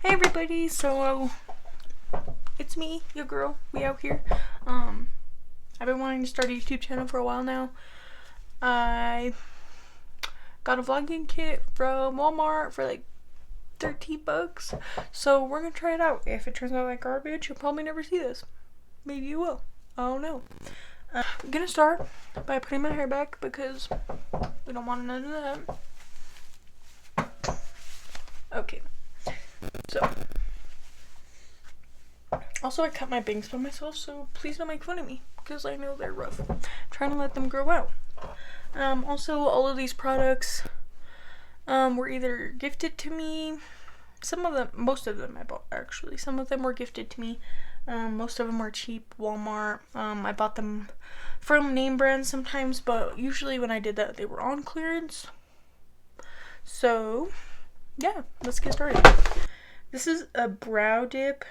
Hey everybody, so it's me, your girl, we out here. I've been wanting to start a YouTube channel for a while now. I got a vlogging kit from Walmart for like 13 bucks. So we're gonna try it out. If it turns out like garbage, you'll probably never see this. Maybe you will. I don't know. I'm gonna start by putting my hair back because we don't want none of that. Okay. So, also I cut my bangs by myself, so please don't make fun of me, because I know they're rough. I'm trying to let them grow out. Also, all of these products were either gifted to me. Most of them I bought actually. Some of them were gifted to me. Most of them were cheap, Walmart. I bought them from name brands sometimes, but usually when I did that, they were on clearance. So, yeah, let's get started. This is a brow dip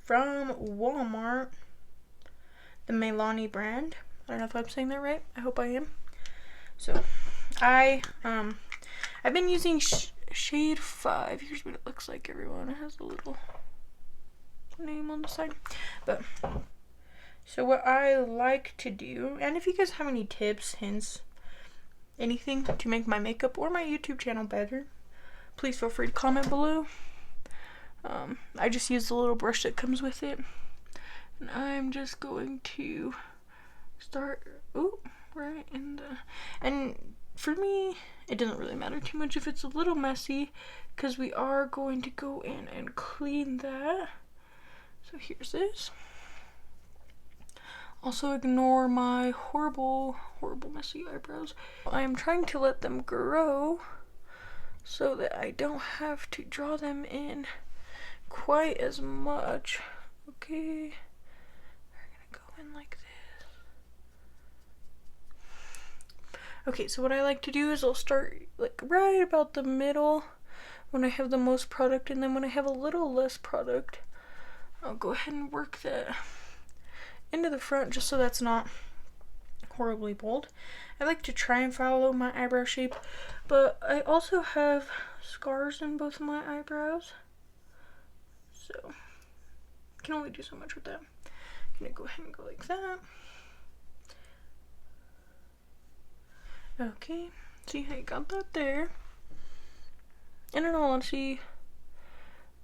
from Walmart, the Milani brand. I don't know if I'm saying that right. I hope I am. So, I've been using shade 5. Here's what it looks like, everyone. It has a little name on the side. But, so what I like to do, and if you guys have any tips, hints, anything to make my makeup or my YouTube channel better, please feel free to comment below. I just use the little brush that comes with it, and I'm just going to start right in the, and for me it doesn't really matter too much if it's a little messy, because we are going to go in and clean that. So here's this. Also ignore my horrible messy eyebrows. I am trying to let them grow so that I don't have to draw them in quite as much. Okay, we're gonna go in like this. Okay, so what I like to do is I'll start like right about the middle when I have the most product, and then when I have a little less product, I'll go ahead and work that into the front just so that's not horribly bold. I like to try and follow my eyebrow shape, but I also have scars in both of my eyebrows, so I can only do so much with that. I'm gonna go ahead and go like that. Okay, see how you got that there. And in all honesty,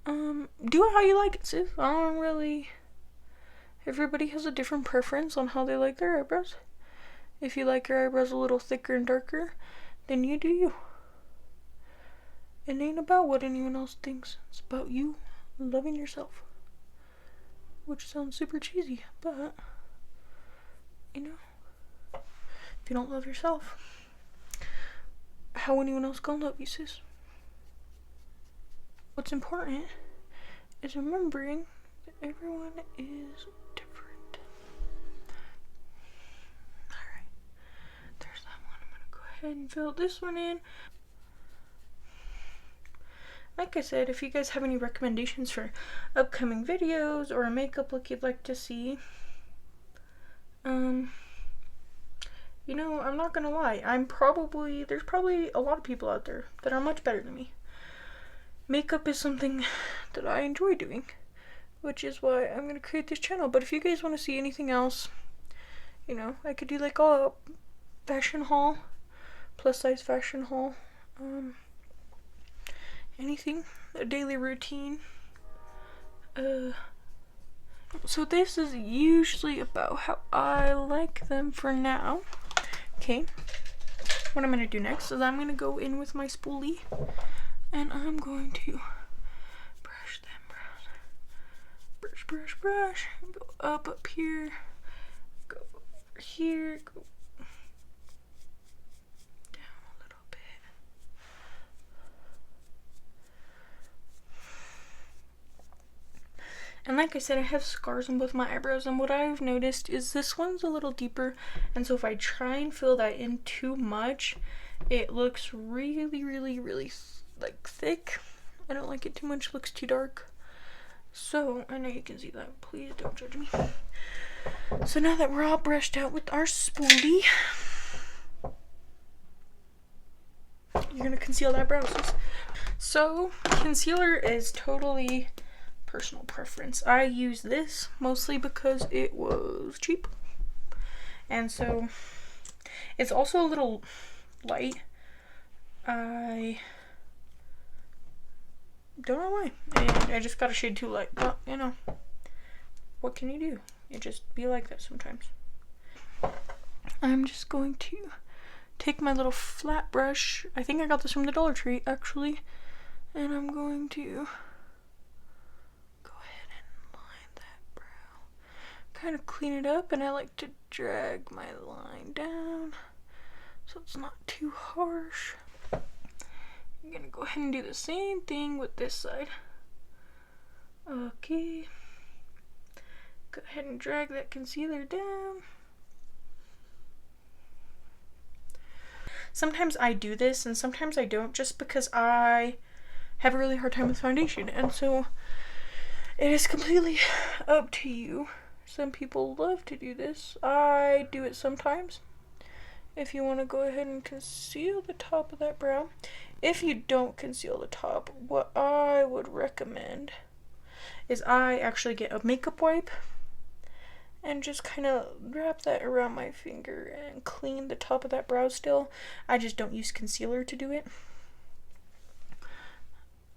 do it how you like it, sis. I don't really. Everybody has a different preference on how they like their eyebrows. If you like your eyebrows a little thicker and darker, then you do you. It ain't about what anyone else thinks. It's about you loving yourself. Which sounds super cheesy, but, you know, if you don't love yourself, how anyone else gonna love you, sis? What's important is remembering that everyone is different. Alright, there's that one. I'm gonna go ahead and fill this one in. Like I said, if you guys have any recommendations for upcoming videos or a makeup look you'd like to see, you know, I'm not gonna lie, there's probably a lot of people out there that are much better than me. Makeup is something that I enjoy doing, which is why I'm gonna create this channel. But if you guys want to see anything else, you know, I could do like a fashion haul, plus size fashion haul, anything, a daily routine. So this is usually about how I like them for now. Okay, what I'm gonna do next is I'm gonna go in with my spoolie, and I'm going to brush them brows. Brush. Go up here. Go over here. Go down a little bit. And like I said, I have scars on both my eyebrows, and what I've noticed is this one's a little deeper, and so if I try and fill that in too much, it looks really like thick. I don't like it too much. It looks too dark. So I know you can see that. Please don't judge me. So now that we're all brushed out with our spoolie, you're gonna conceal that brow. So concealer is totally personal preference. I use this mostly because it was cheap, and so it's also a little light. I don't know why. I just got a shade too light, but you know, what can you do? It just be like that sometimes. I'm just going to take my little flat brush. I think I got this from the Dollar Tree actually, and I'm going to go ahead and line that brow. Kind of clean it up, and I like to drag my line down so it's not too harsh. I'm gonna go ahead and do the same thing with this side. Okay. Go ahead and drag that concealer down. Sometimes I do this and sometimes I don't, just because I have a really hard time with foundation, and so it is completely up to you. Some people love to do this. I do it sometimes. If you want to go ahead and conceal the top of that brow. If you don't conceal the top, what I would recommend is I actually get a makeup wipe and just kind of wrap that around my finger and clean the top of that brow still. I just don't use concealer to do it.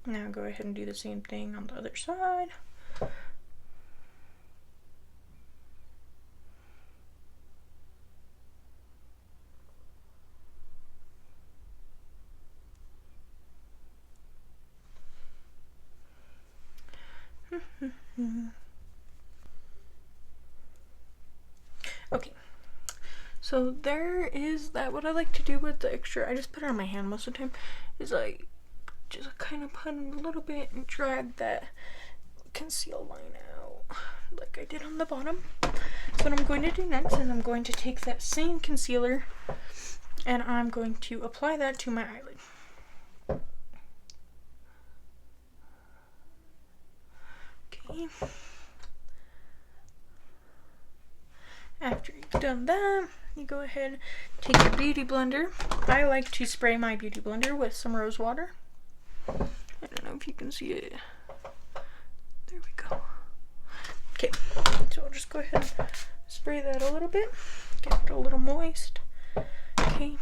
Now go ahead and do the same thing on the other side. Okay, so there is that. What I like to do with the extra, I just put it on my hand most of the time, is I just kind of put in a little bit and drag that conceal line out like I did on the bottom. So what I'm going to do next is I'm going to take that same concealer and I'm going to apply that to my eyelid. Okay. After you've done that, you go ahead and take your beauty blender. I like to spray my beauty blender with some rose water. I don't know if you can see it. There we go. Okay, so I'll just go ahead and spray that a little bit. Get it a little moist. Okay.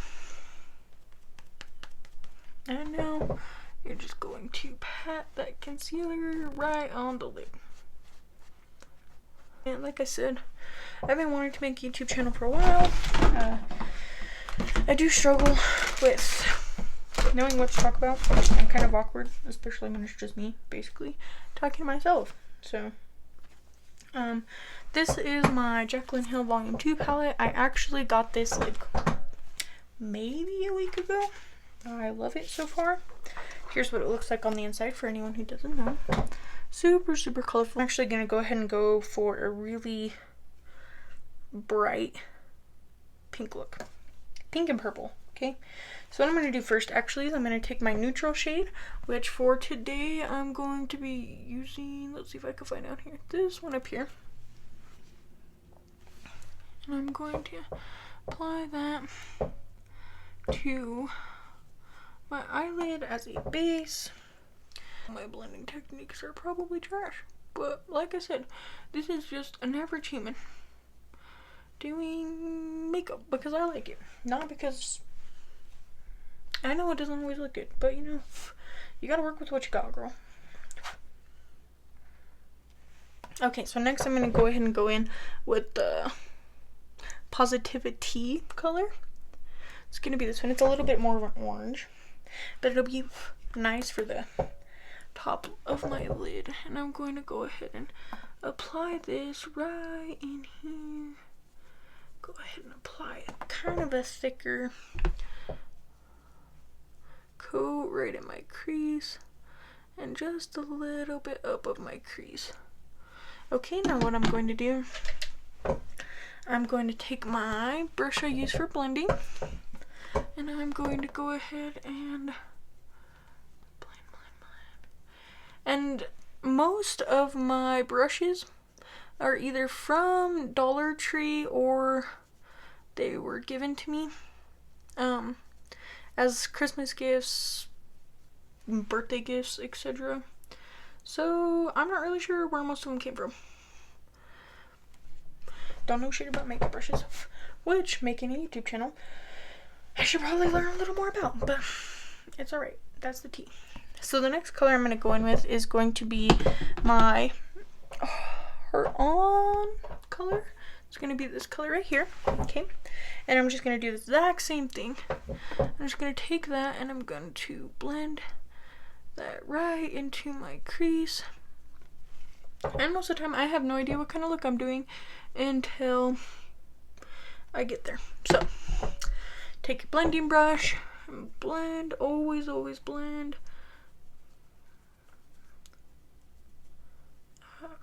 And now you're just going to pat that concealer right on the lid. And like I said, I've been wanting to make a YouTube channel for a while. I do struggle with knowing what to talk about. I'm kind of awkward, especially when it's just me, basically, talking to myself. So, this is my Jaclyn Hill Volume 2 palette. I actually got this like maybe a week ago. I love it so far. Here's what it looks like on the inside for anyone who doesn't know. Super, super colorful. I'm actually going to go ahead and go for a really bright pink look. Pink and purple, okay? So what I'm going to do first, actually, is I'm going to take my neutral shade, which for today I'm going to be using, let's see if I can find out here, this one up here. And I'm going to apply that to my eyelid as a base. My blending techniques are probably trash, but like I said, this is just an average human doing makeup because I like it, not because I know it doesn't always look good, but you know, you gotta work with what you got, girl. Okay, so next I'm gonna go ahead and go in with the Positivity color. It's gonna be this one. It's a little bit more of an orange, but it'll be nice for the top of my lid, and I'm going to go ahead and apply this right in here. Go ahead and apply kind of a thicker coat right in my crease and just a little bit up of my crease. Okay, now what I'm going to do, I'm going to take my brush I use for blending and I'm going to go ahead and and most of my brushes are either from Dollar Tree or they were given to me as Christmas gifts birthday gifts, etc. So I'm not really sure where most of them came from. Don't know shit about makeup brushes, which, making a YouTube channel, I should probably learn a little more about, but it's alright. That's the tea. So the next color I'm going to go in with is going to be my Heart On color. It's going to be this color right here, okay? And I'm just going to do the exact same thing. I'm just going to take that and I'm going to blend that right into my crease. And most of the time I have no idea what kind of look I'm doing until I get there. So take your blending brush and blend. Always blend. Alright.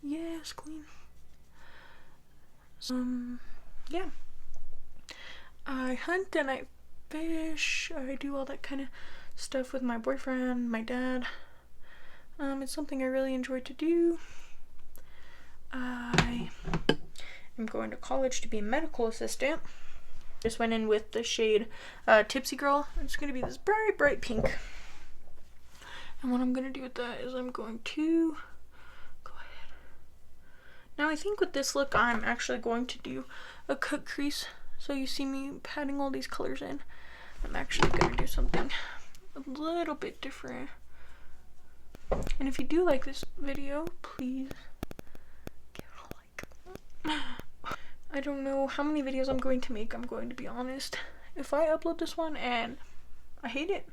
Yes, queen. Yeah. I hunt and I fish. I do all that kind of stuff with my boyfriend, my dad. It's something I really enjoy to do. I am going to college to be a medical assistant. Just went in with the shade Tipsy Girl. It's going to be this bright pink. And what I'm going to do with that is I'm going to go ahead. Now I think with this look I'm actually going to do a cut crease. So you see me patting all these colors in. I'm actually going to do something a little bit different. And if you do like this video, please give it a like. I don't know how many videos I'm going to make, I'm going to be honest. If I upload this one and I hate it,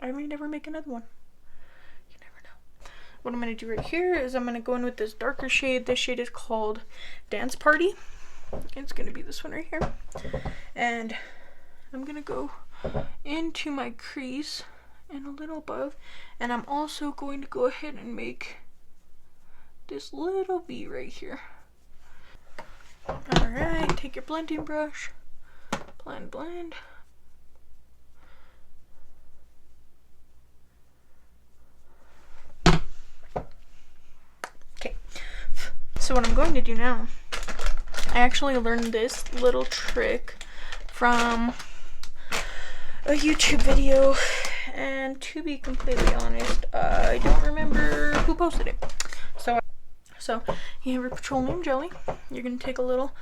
I may never make another one. You never know. What I'm going to do right here is I'm going to go in with this darker shade. This shade is called Dance Party. It's going to be this one right here. And I'm going to go into my crease and a little above. And I'm also going to go ahead and make this little V right here. Alright, take your blending brush, blend. Okay, so what I'm going to do now, I actually learned this little trick from a YouTube video, and to be completely honest, I don't remember who posted it. So you have your petroleum jelly. You're going to take a little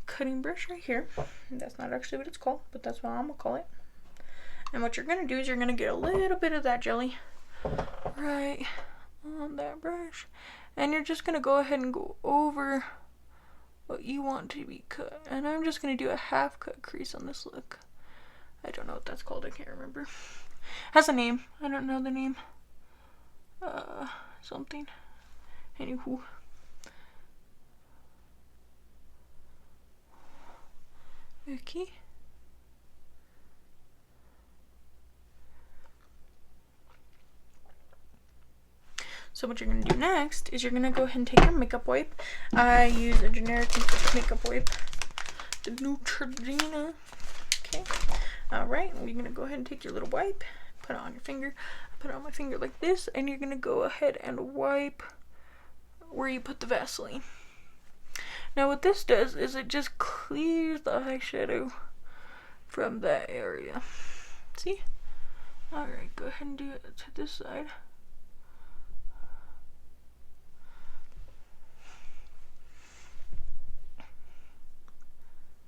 cutting brush right here. That's not actually what it's called, but that's what I'm going to call it. And what you're going to do is you're going to get a little bit of that jelly right on that brush. And you're just going to go ahead and go over what you want to be cut. And I'm just going to do a half cut crease on this look. I don't know what that's called. I can't remember. Has a name. I don't know the name. Something. Anywho. Okay. So what you're going to do next is you're going to go ahead and take your makeup wipe. I use a generic makeup wipe, the Neutrogena. Okay. Alright, you're going to go ahead and take your little wipe, put it on your finger, put it on my finger like this, and you're going to go ahead and wipe where you put the Vaseline. Now what this does is it just clears the eyeshadow from that area. See? Alright, go ahead and do it to this side.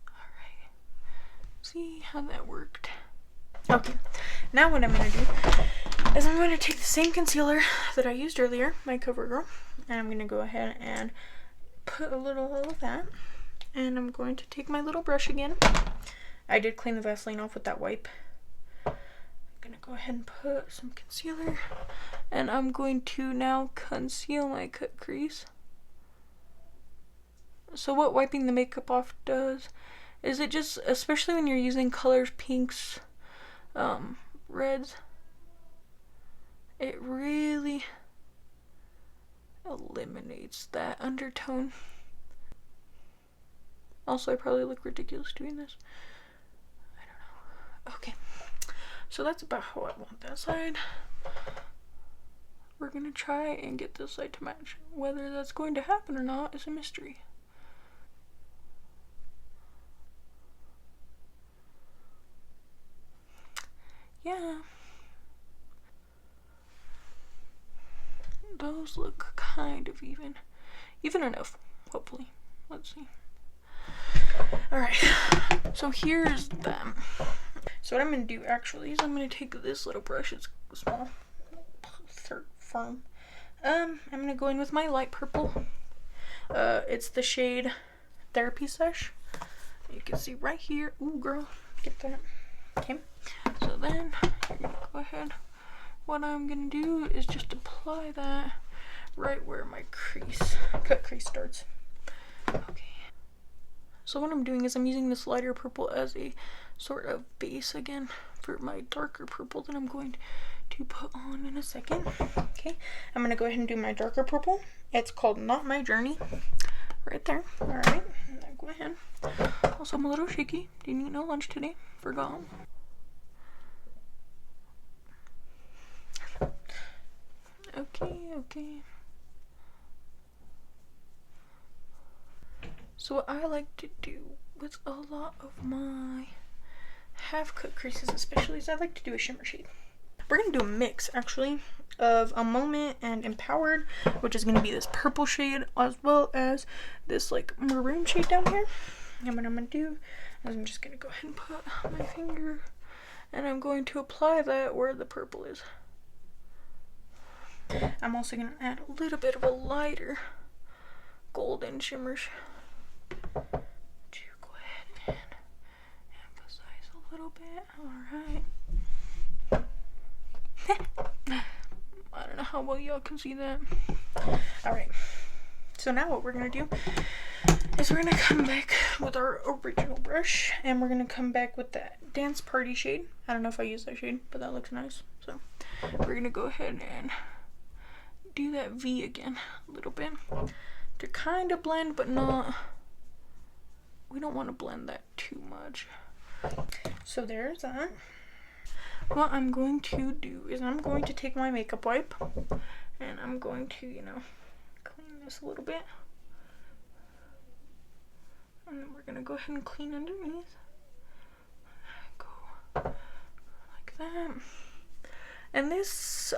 Alright. See how that worked. Okay, now what I'm going to do is I'm going to take the same concealer that I used earlier, my CoverGirl, and I'm going to go ahead and put a little of that, and I'm going to take my little brush again. I did clean the Vaseline off with that wipe. I'm going to go ahead and put some concealer, and I'm going to now conceal my cut crease. So what wiping the makeup off does is it just, especially when you're using colors, pinks, reds, it really eliminates that undertone. Also, I probably look ridiculous doing this. I don't know. Okay, so that's about how I want that side. We're gonna try and get this side to match. Whether that's going to happen or not is a mystery. Yeah. those look kind of even. Even enough, hopefully. Let's see. Alright, so here's them. So what I'm going to do actually is I'm going to take this little brush, it's small, firm. I'm going to go in with my light purple. It's the shade Therapy Sesh. You can see right here. Ooh, girl, get that. Okay, so then you're going to go ahead. What I'm going to do is just apply that right where my cut crease starts. Okay. So what I'm doing is I'm using this lighter purple as a sort of base again for my darker purple that I'm going to put on in a second. Okay, I'm going to go ahead and do my darker purple. It's called Not My Journey. Right there. Alright, go ahead. Also, I'm a little shaky. Didn't eat no lunch today. Forgot. Okay. So what I like to do with a lot of my half cut creases especially is I like to do a shimmer shade. We're going to do a mix actually of A Moment and Empowered, which is going to be this purple shade as well as this like maroon shade down here. And what I'm going to do is I'm just going to go ahead and put my finger and I'm going to apply that where the purple is. I'm also going to add a little bit of a lighter golden shimmer to go ahead and emphasize a little bit. Alright. I don't know how well y'all can see that. Alright. So now what we're going to do is we're going to come back with our original brush and we're going to come back with that Dance Party shade. I don't know if I use that shade, but that looks nice. So we're going to go ahead and do that V again a little bit to kind of blend, but not, we don't want to blend that too much. So there's that. What I'm going to do is I'm going to take my makeup wipe and I'm going to, clean this a little bit. And then we're going to go ahead and clean underneath. Go like that. And this,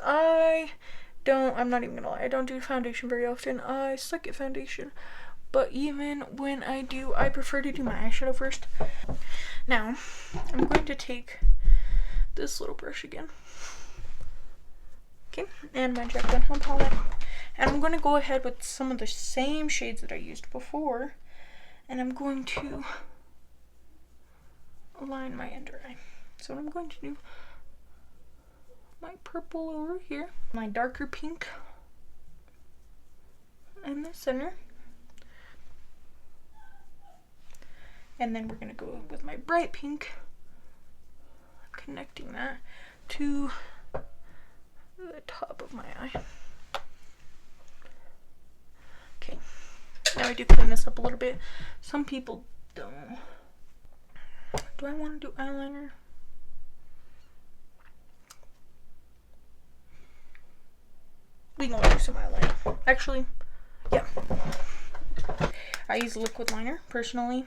I'm not even gonna lie, I don't do foundation very often. I suck at foundation. But even when I do, I prefer to do my eyeshadow first. Now, I'm going to take this little brush again. Okay, and my Jack Benham palette. And I'm going to go ahead with some of the same shades that I used before. And I'm going to line my under eye. So what I'm going to do, my purple over here, my darker pink in the center, and then we're going to go with my bright pink, connecting that to the top of my eye. Okay, now I do clean this up a little bit. Some people don't. Do I want to do eyeliner? We gonna do some eyeliner. Actually, yeah. I use liquid liner personally.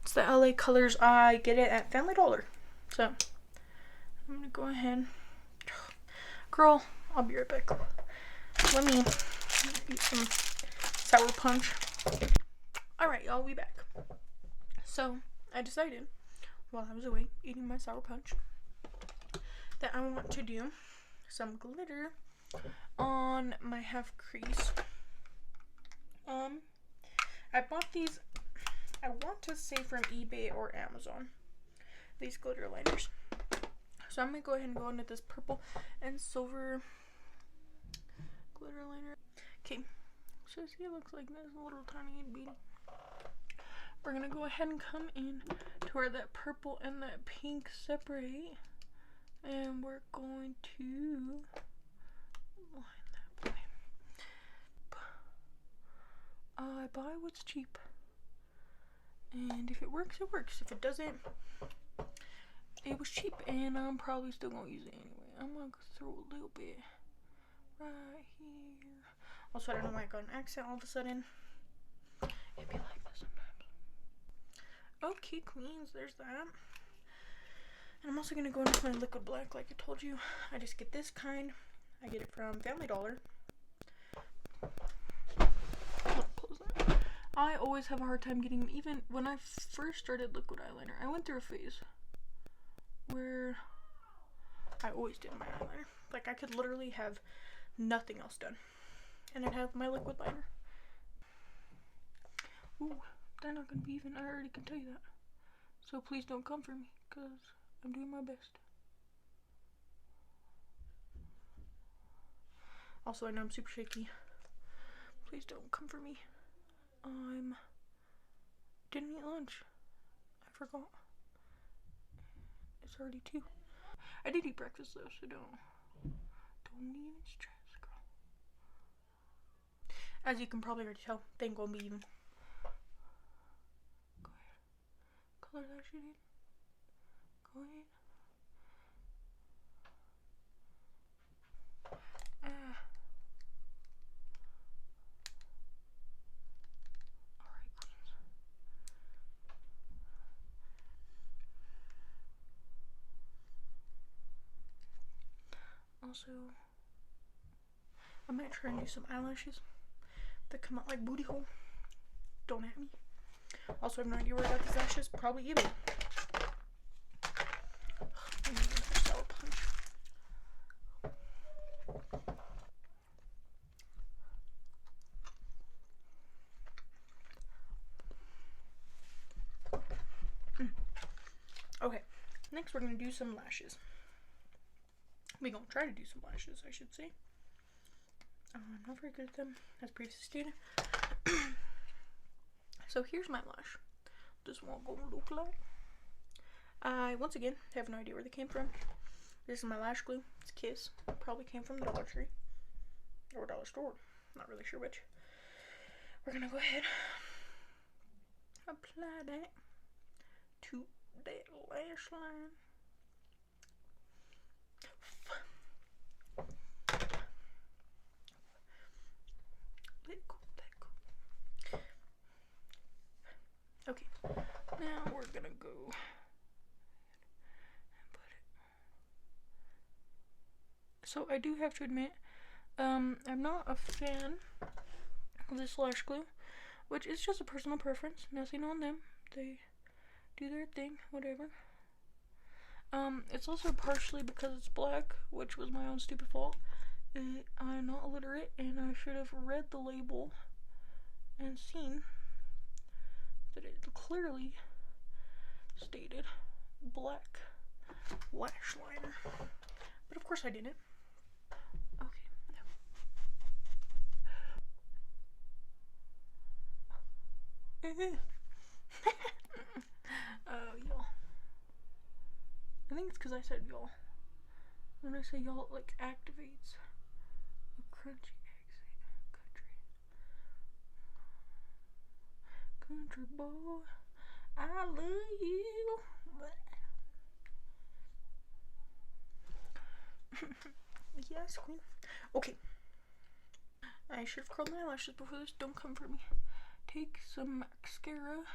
It's the LA Colors. I get it at Family Dollar. So I'm gonna go ahead. Girl, I'll be right back. Let me eat some sour punch. Alright, y'all, we back. So I decided while I was away eating my sour punch that I want to do some glitter on my half crease. I bought these, I want to say from eBay or Amazon, these glitter liners. So I'm gonna go ahead and go into this purple and silver glitter liner. Okay, so see, it looks like this, a little tiny bead. We're gonna go ahead and come in to where that purple and that pink separate, and we're going to line that boy. I buy what's cheap, and if it works, it works. If it doesn't, it was cheap, and I'm probably still gonna use it anyway. I'm gonna throw a little bit right here. Also, I don't know why I got an accent all of a sudden. It'd be like this sometimes. Okay, queens, there's that. And I'm also gonna go into my liquid black, like I told you. I just get this kind. I get it from Family Dollar. I always have a hard time getting them. Even when I first started liquid eyeliner, I went through a phase where I always did my eyeliner. Like, I could literally have nothing else done, and I'd have my liquid liner. Ooh, they're not gonna be even. I already can tell you that. So please don't come for me, because I'm doing my best. Also, I know I'm super shaky. Please don't come for me. Didn't eat lunch. I forgot. It's already 2. I did eat breakfast though, so don't even stress, girl. As you can probably already tell, they ain't gonna be even. Go ahead. Color that shit in. Go ahead. Alright, queens. Also, I might try and do some eyelashes that come out like booty hole. Don't at me. Also, I have no idea where I got these lashes. Probably eBay. I need another sour punch. Okay, next we're gonna do some lashes. We're gonna try to do some lashes, I should say. I'm not very good at them, as previously stated. So here's my lash. This one gonna look like. I, once again, have no idea where they came from. This is my lash glue. It's Kiss. Probably came from the Dollar Tree. Or Dollar Store. Not really sure which. We're gonna go ahead. Apply that to that lash line. Let go, let go. Okay, now we're gonna go and put it. So I do have to admit, I'm not a fan of this lash glue, which is just a personal preference. Nothing on them. They do their thing, whatever. It's also partially because it's black, which was my own stupid fault. I'm not illiterate, and I should have read the label and seen that it clearly stated black lash liner. But of course I didn't. Okay. Oh, y'all. I think it's because I said y'all. When I say y'all, it like activates a crunchy exit. Country boy, I love you. Yes, queen. Okay. I should have curled my eyelashes before this. Don't come for me. Take some mascara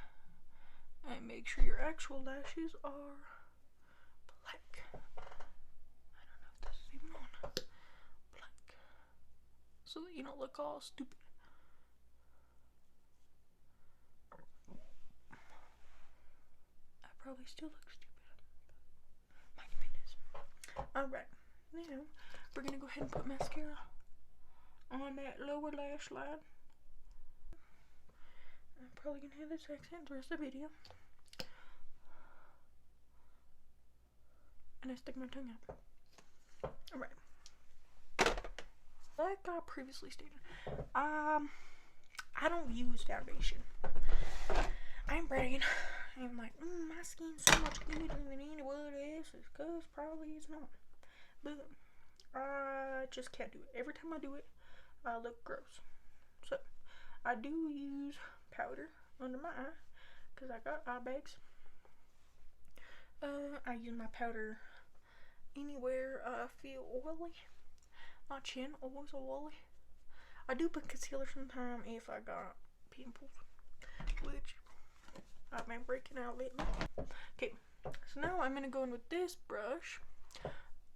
and make sure your actual lashes are black. I don't know if this is even on. Black. So that you don't look all stupid. I probably still look stupid. My goodness. Alright. Now, we're gonna go ahead and put mascara on that lower lash line. I'm probably gonna have this accent the rest of the video. And I stick my tongue out. Alright. Like I previously stated, I don't use foundation. I'm bragging. I'm like, my skin's so much good than anyone else's, because probably it's not. But I just can't do it. Every time I do it, I look gross. So I do use powder under my eye because I got eye bags. I use my powder anywhere I feel oily. My chin always oily. I do put concealer sometimes if I got pimples, which I've been breaking out lately. Okay, so now I'm gonna go in with this brush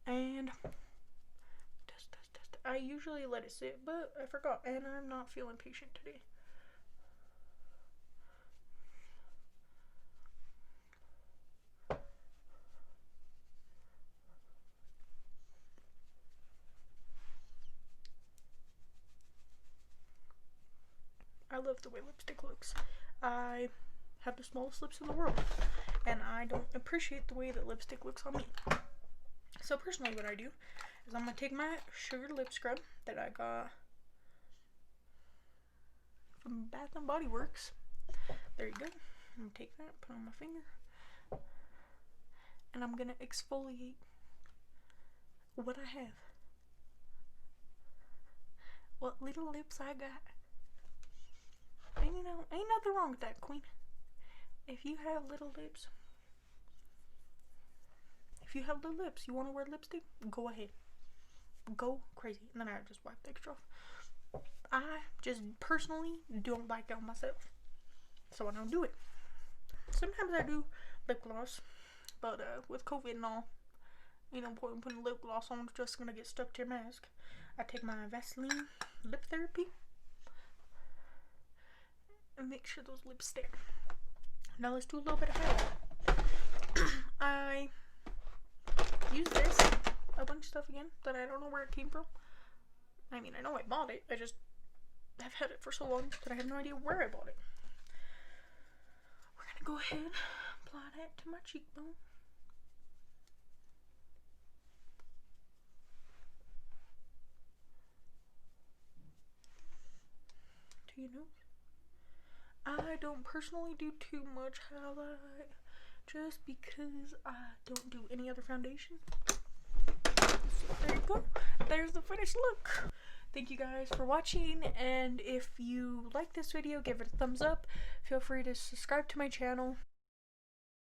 and test. I usually let it sit, but I forgot, and I'm not feeling patient today. love the way lipstick looks. I have the smallest lips in the world, and I don't appreciate the way that lipstick looks on me. So personally what I do is I'm going to take my sugar lip scrub that I got from Bath and Body Works. There you go. I'm going to take that, put it on my finger, and I'm going to exfoliate what I have. What little lips I got. And you know, ain't nothing wrong with that, queen. If you have little lips, you want to wear lipstick, go ahead. Go crazy. And then I just wipe the extra off. I just personally don't like it on myself, so I don't do it. Sometimes I do lip gloss, but with COVID and all, you know, putting lip gloss on, it's just gonna get stuck to your mask. I take my Vaseline lip therapy and make sure those lips stay. Now let's do a little bit of highlight. I use this, a bunch of stuff again that I don't know where it came from. I mean, I know I bought it, I just have had it for so long that I have no idea where I bought it. We're gonna go ahead and apply that to my cheekbone. To your nose. I don't personally do too much highlight just because I don't do any other foundation. So there you go. There's the finished look. Thank you guys for watching, and if you like this video, give it a thumbs up. Feel free to subscribe to my channel.